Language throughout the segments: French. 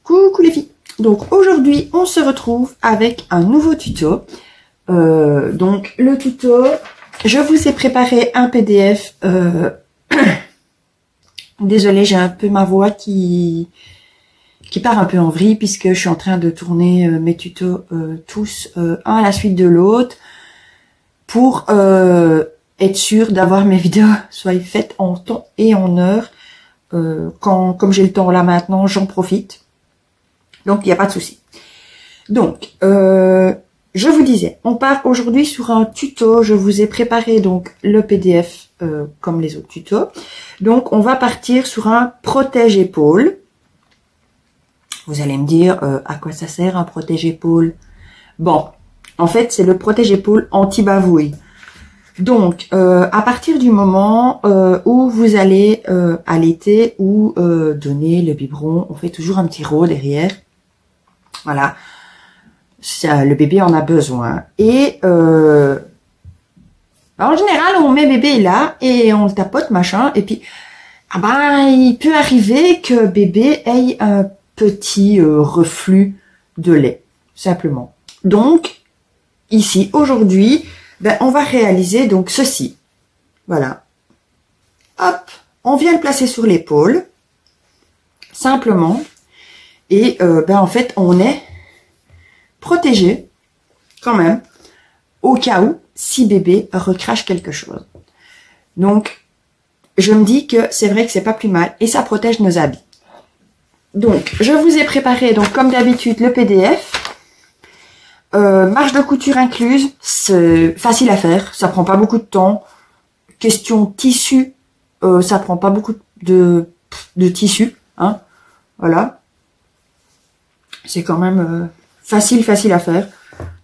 Coucou les filles. Donc aujourd'hui on se retrouve avec un nouveau tuto. Donc le tuto, je vous ai préparé un PDF. Désolée, j'ai un peu ma voix qui part un peu en vrille puisque je suis en train de tourner mes tutos tous un à la suite de l'autre pour être sûr d'avoir mes vidéos soit faites en temps et en heure. Comme j'ai le temps là maintenant, j'en profite. Donc, il n'y a pas de souci. Donc, je vous disais, on part aujourd'hui sur un tuto. Je vous ai préparé donc le PDF comme les autres tutos. Donc, on va partir sur un protège-épaule. Vous allez me dire, à quoi ça sert un protège-épaule? Bon, en fait, c'est le protège-épaule anti-bavouille. Donc, à partir du moment où vous allez allaiter ou donner le biberon, on fait toujours un petit rot derrière. Voilà, ça, le bébé en a besoin. Et en général, on met bébé là et on le tapote, machin. Et puis, ah ben, il peut arriver que bébé ait un petit reflux de lait, simplement. Donc, ici, aujourd'hui, ben, on va réaliser donc ceci. Voilà. Hop, on vient le placer sur l'épaule, simplement. Et ben en fait, on est protégé quand même au cas où si bébé recrache quelque chose. Donc, je me dis que c'est vrai que c'est pas plus mal et ça protège nos habits. Donc, je vous ai préparé donc comme d'habitude le PDF. Marge de couture incluse, c'est facile à faire, ça prend pas beaucoup de temps. Question tissu, ça prend pas beaucoup de tissu, hein. Voilà. C'est quand même facile à faire.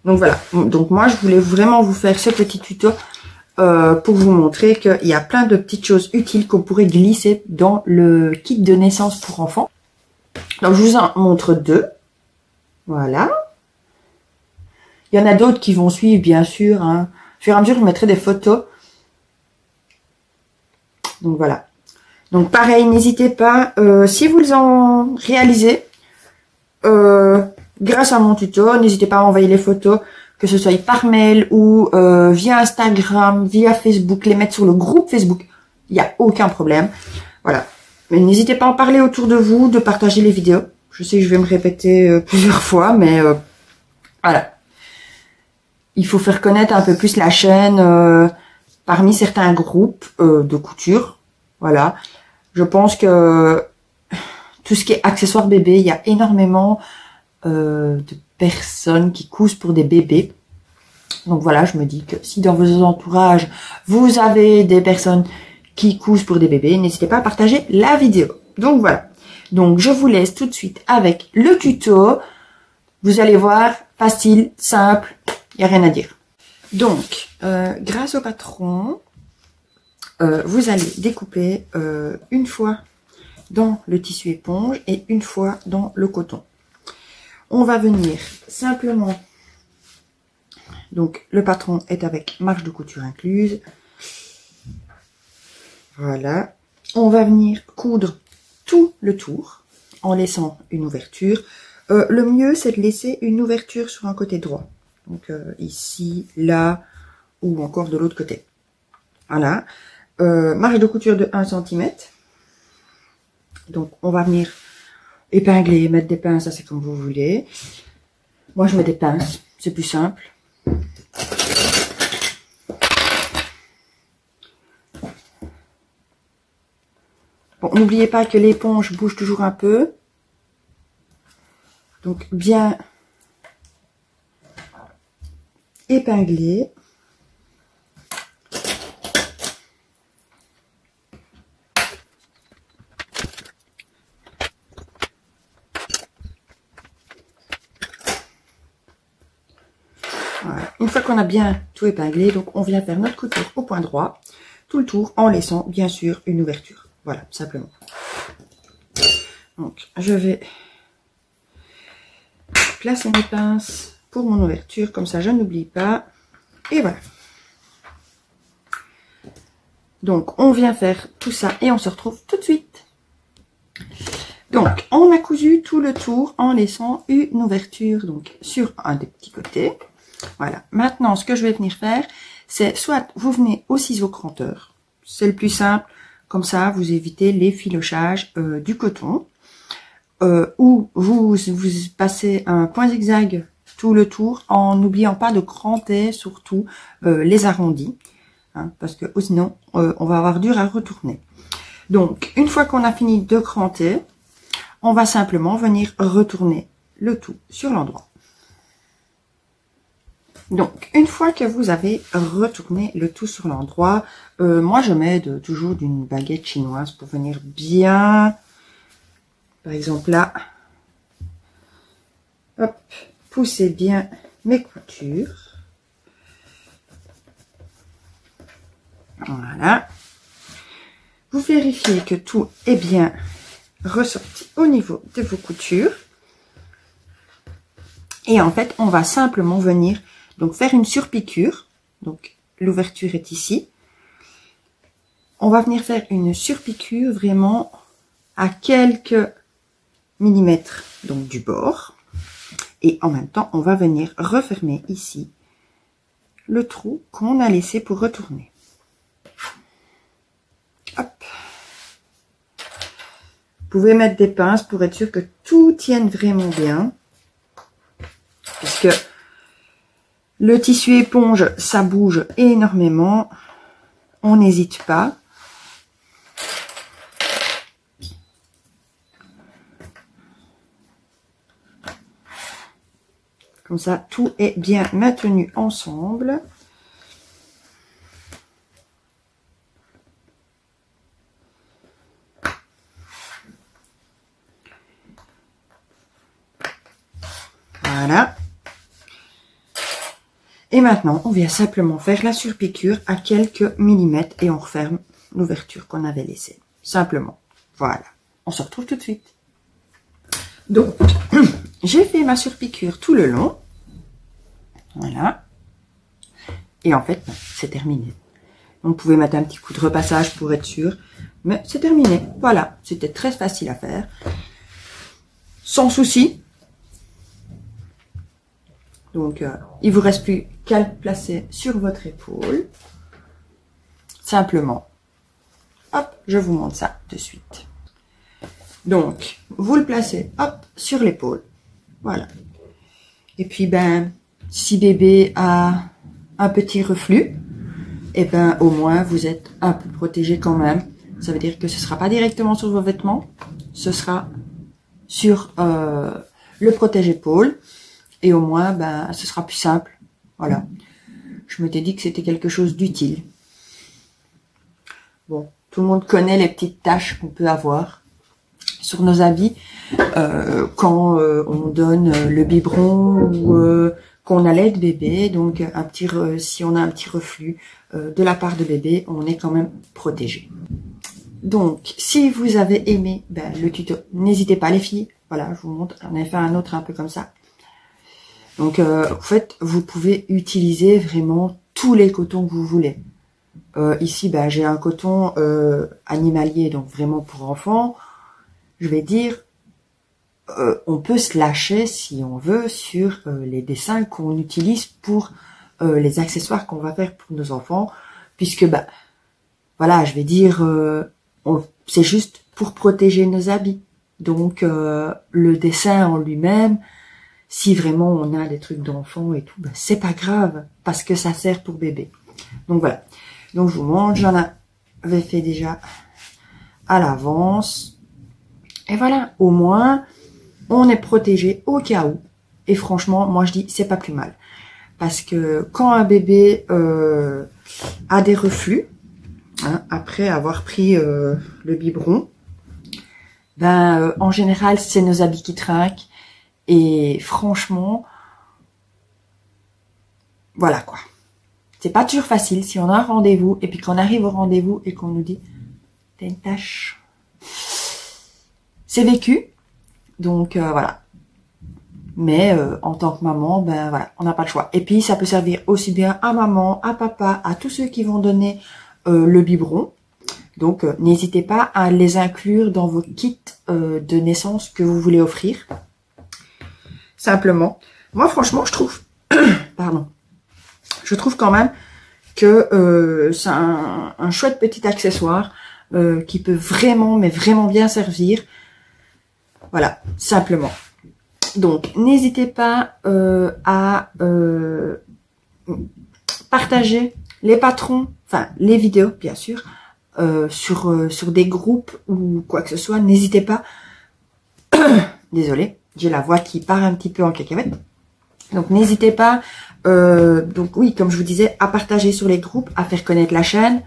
Donc voilà. Donc moi, je voulais vraiment vous faire ce petit tuto pour vous montrer qu'il y a plein de petites choses utiles qu'on pourrait glisser dans le kit de naissance pour enfants. Donc je vous en montre deux. Voilà. Il y en a d'autres qui vont suivre, bien sûr. Hein. Au fur et à mesure, je mettrai des photos. Donc voilà. Donc pareil, n'hésitez pas, si vous en réalisez, grâce à mon tuto, n'hésitez pas à envoyer les photos, que ce soit par mail ou via Instagram, via Facebook, les mettre sur le groupe Facebook. Il n'y a aucun problème. Voilà. Mais n'hésitez pas à en parler autour de vous, de partager les vidéos. Je sais que je vais me répéter plusieurs fois, mais voilà. Il faut faire connaître un peu plus la chaîne parmi certains groupes de couture. Voilà. Je pense que tout ce qui est accessoires bébé, il y a énormément de personnes qui cousent pour des bébés. Donc voilà, je me dis que si dans vos entourages, vous avez des personnes qui cousent pour des bébés, n'hésitez pas à partager la vidéo. Donc voilà. Donc je vous laisse tout de suite avec le tuto. Vous allez voir, facile, simple, il n'y a rien à dire. Donc, grâce au patron, vous allez découper une fois dans le tissu éponge et une fois dans le coton. On va venir simplement, donc le patron est avec marge de couture incluse. Voilà. On va venir coudre tout le tour en laissant une ouverture. Le mieux, c'est de laisser une ouverture sur un côté droit. Donc ici, là, ou encore de l'autre côté. Voilà. Marge de couture de 1 cm. Donc, on va venir épingler, mettre des pinces, ça c'est comme vous voulez. Moi, je mets des pinces, c'est plus simple. Bon, n'oubliez pas que l'éponge bouge toujours un peu. Donc, bien épingler. Voilà. Une fois qu'on a bien tout épinglé, donc on vient faire notre couture au point droit, tout le tour en laissant bien sûr une ouverture. Voilà, simplement. Donc je vais placer mes pinces pour mon ouverture, comme ça je n'oublie pas. Et voilà. Donc on vient faire tout ça et on se retrouve tout de suite. Donc, on a cousu tout le tour en laissant une ouverture donc sur un des petits côtés. Voilà. Maintenant, ce que je vais venir faire, c'est soit vous venez au ciseau cranteur, c'est le plus simple, comme ça vous évitez les filochages du coton, ou vous passez un point zigzag tout le tour en n'oubliant pas de cranter surtout les arrondis, hein, parce que sinon on va avoir dur à retourner. Donc, une fois qu'on a fini de cranter, on va simplement venir retourner le tout sur l'endroit. Donc, une fois que vous avez retourné le tout sur l'endroit, moi je m'aide toujours d'une baguette chinoise pour venir bien, par exemple là, hop, pousser bien mes coutures. Voilà. Vous vérifiez que tout est bien ressorti au niveau de vos coutures. Et en fait, on va simplement venir donc faire une surpiqûre. Donc, l'ouverture est ici. On va venir faire une surpiqûre vraiment à quelques millimètres donc du bord. Et en même temps, on va venir refermer ici le trou qu'on a laissé pour retourner. Hop. Vous pouvez mettre des pinces pour être sûr que tout tienne vraiment bien. Puisque le tissu éponge, ça bouge énormément. On n'hésite pas. Comme ça, tout est bien maintenu ensemble. Voilà. Et maintenant, on vient simplement faire la surpiqûre à quelques millimètres et on referme l'ouverture qu'on avait laissée. Simplement. Voilà. On se retrouve tout de suite. Donc, j'ai fait ma surpiqûre tout le long. Voilà. Et en fait, c'est terminé. On pouvait mettre un petit coup de repassage pour être sûr. Mais c'est terminé. Voilà. C'était très facile à faire. Sans souci. Donc, il vous reste plus qu'à le placer sur votre épaule. Simplement. Hop, je vous montre ça de suite. Donc, vous le placez, hop, sur l'épaule. Voilà. Et puis, ben, si bébé a un petit reflux, et ben, au moins, vous êtes un peu protégé quand même. Ça veut dire que ce sera pas directement sur vos vêtements. Ce sera sur le protège-épaule. Et au moins, ben, ce sera plus simple. Voilà. Je m'étais dit que c'était quelque chose d'utile. Bon, tout le monde connaît les petites taches qu'on peut avoir sur nos habits quand on donne le biberon ou qu'on allaite bébé. Donc, si on a un petit reflux de la part de bébé, on est quand même protégé. Donc, si vous avez aimé le tuto, n'hésitez pas les filles. Voilà, je vous montre. J'en ai fait un autre un peu comme ça. Donc, en fait, vous pouvez utiliser vraiment tous les cotons que vous voulez. Ici, j'ai un coton animalier, donc vraiment pour enfants. Je vais dire, on peut se lâcher, si on veut, sur les dessins qu'on utilise pour les accessoires qu'on va faire pour nos enfants. Puisque, voilà, je vais dire, c'est juste pour protéger nos habits. Donc, le dessin en lui-même, si vraiment on a des trucs d'enfants et tout, c'est pas grave, parce que ça sert pour bébé. Donc voilà. Donc je vous montre, j'en avais fait déjà à l'avance. Et voilà, au moins, on est protégé au cas où. Et franchement, moi je dis, c'est pas plus mal. Parce que quand un bébé a des reflux, hein, après avoir pris le biberon, en général, c'est nos habits qui trinquent. Et franchement, voilà quoi. C'est pas toujours facile si on a un rendez-vous et puis qu'on arrive au rendez-vous et qu'on nous dit « t'as une tache ». C'est vécu, donc voilà. Mais en tant que maman, voilà, on n'a pas le choix. Et puis ça peut servir aussi bien à maman, à papa, à tous ceux qui vont donner le biberon. Donc, n'hésitez pas à les inclure dans vos kits de naissance que vous voulez offrir. Simplement. Moi, franchement, je trouve... Pardon. Je trouve quand même que c'est un chouette petit accessoire qui peut vraiment, mais vraiment bien servir. Voilà, simplement. Donc, n'hésitez pas à partager les patrons, enfin les vidéos bien sûr, sur des groupes ou quoi que ce soit. N'hésitez pas. Désolée, j'ai la voix qui part un petit peu en cacahuète. Donc n'hésitez pas, donc oui, comme je vous disais, à partager sur les groupes, à faire connaître la chaîne,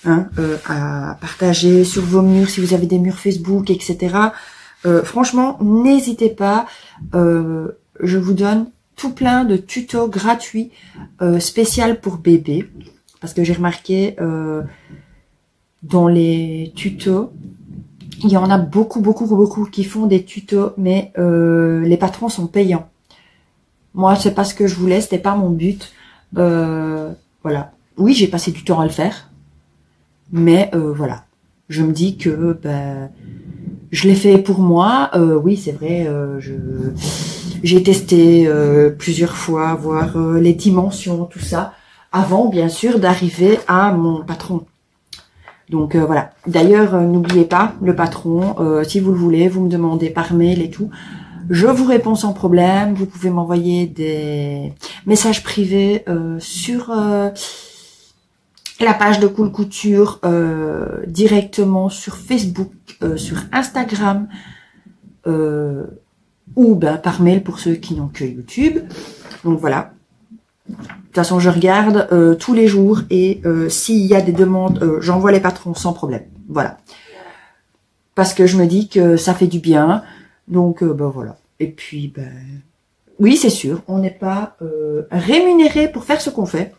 hein, à partager sur vos murs si vous avez des murs Facebook, etc. Franchement, n'hésitez pas. Je vous donne tout plein de tutos gratuits spécial pour bébé, parce que j'ai remarqué dans les tutos, il y en a beaucoup qui font des tutos, mais les patrons sont payants. Moi, c'est pas ce que je voulais, c'était pas mon but. Voilà. Oui, j'ai passé du temps à le faire, mais voilà. Je me dis que je l'ai fait pour moi. Oui, c'est vrai. J'ai testé plusieurs fois, voir les dimensions, tout ça, avant bien sûr d'arriver à mon patron. Donc voilà. D'ailleurs, n'oubliez pas le patron. Si vous le voulez, vous me demandez par mail et tout. Je vous réponds sans problème. Vous pouvez m'envoyer des messages privés sur la page de Cool Couture, directement sur Facebook, sur Instagram, ou par mail pour ceux qui n'ont que YouTube. Donc voilà. De toute façon, je regarde tous les jours et s'il y a des demandes, j'envoie les patrons sans problème. Voilà. Parce que je me dis que ça fait du bien. Donc, voilà. Et puis, oui, c'est sûr, on n'est pas rémunéré pour faire ce qu'on fait.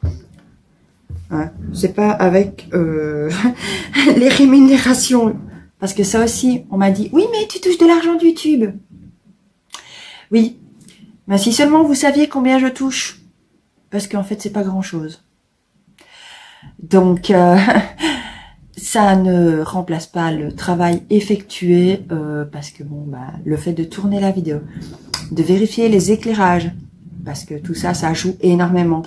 Hein, c'est pas avec les rémunérations. Parce que ça aussi, on m'a dit, oui, mais tu touches de l'argent de YouTube. Oui. Mais si seulement vous saviez combien je touche. Parce qu'en fait, c'est pas grand-chose. Donc, ça ne remplace pas le travail effectué parce que le fait de tourner la vidéo, de vérifier les éclairages, parce que tout ça, ça joue énormément,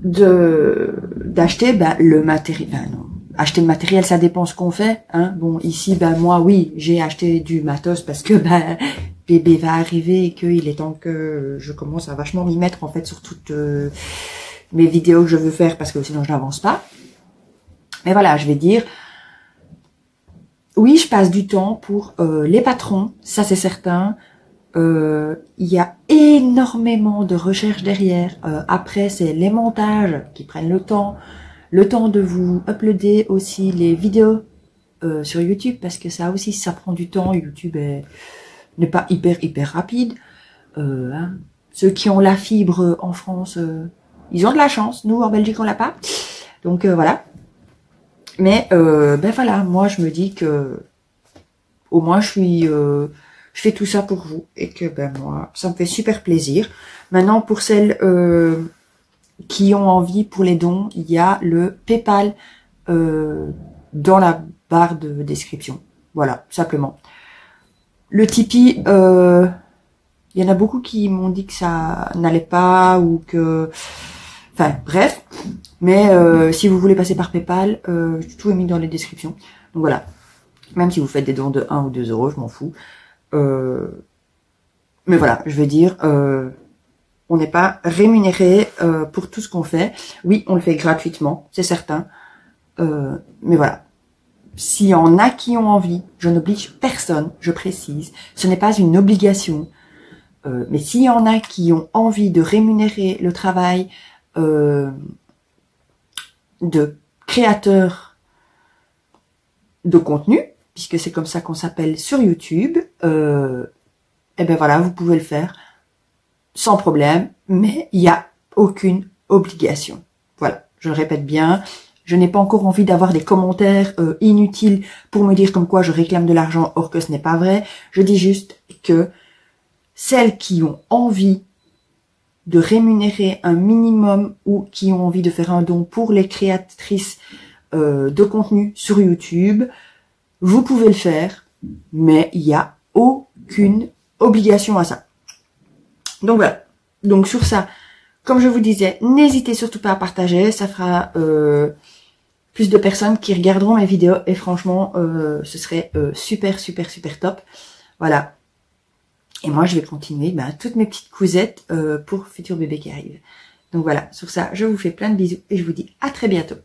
d'acheter le matériel. Non, acheter le matériel, ça dépend ce qu'on fait. Hein. Bon, ici, moi, oui, j'ai acheté du matos parce que bébé va arriver et qu'il est temps que je commence à vachement m'y mettre en fait sur toutes mes vidéos que je veux faire parce que sinon je n'avance pas. Mais voilà, je vais dire, oui, je passe du temps pour les patrons, ça c'est certain. Il y a énormément de recherches derrière. Après, c'est les montages qui prennent le temps de vous uploader aussi les vidéos sur YouTube, parce que ça aussi, ça prend du temps. YouTube n'est pas hyper rapide. Hein. Ceux qui ont la fibre en France, ils ont de la chance. Nous, en Belgique, on l'a pas. Donc voilà. Mais voilà, moi je me dis que au moins je fais tout ça pour vous et que moi ça me fait super plaisir. Maintenant pour celles qui ont envie pour les dons, il y a le PayPal dans la barre de description. Voilà, simplement. Le Tipeee, il y en a beaucoup qui m'ont dit que ça n'allait pas ou que... Enfin, bref. Mais si vous voulez passer par PayPal, tout est mis dans les descriptions. Donc voilà. Même si vous faites des dons de 1 ou 2 euros, je m'en fous. Mais voilà, je veux dire, on n'est pas rémunéré pour tout ce qu'on fait. Oui, on le fait gratuitement, c'est certain. Mais voilà. S'il y en a qui ont envie, je n'oblige personne, je précise. Ce n'est pas une obligation. Mais s'il y en a qui ont envie de rémunérer le travail de créateurs de contenu, puisque c'est comme ça qu'on s'appelle sur YouTube, et voilà, vous pouvez le faire sans problème, mais il n'y a aucune obligation. Voilà, je le répète bien, je n'ai pas encore envie d'avoir des commentaires inutiles pour me dire comme quoi je réclame de l'argent, or que ce n'est pas vrai. Je dis juste que celles qui ont envie de rémunérer un minimum ou qui ont envie de faire un don pour les créatrices de contenu sur YouTube, vous pouvez le faire, mais il n'y a aucune obligation à ça. Donc voilà. Donc sur ça, comme je vous disais, n'hésitez surtout pas à partager, ça fera plus de personnes qui regarderont mes vidéos et franchement, ce serait super top. Voilà. Et moi, je vais continuer toutes mes petites cousettes pour futurs bébés qui arrivent. Donc voilà, sur ça, je vous fais plein de bisous et je vous dis à très bientôt.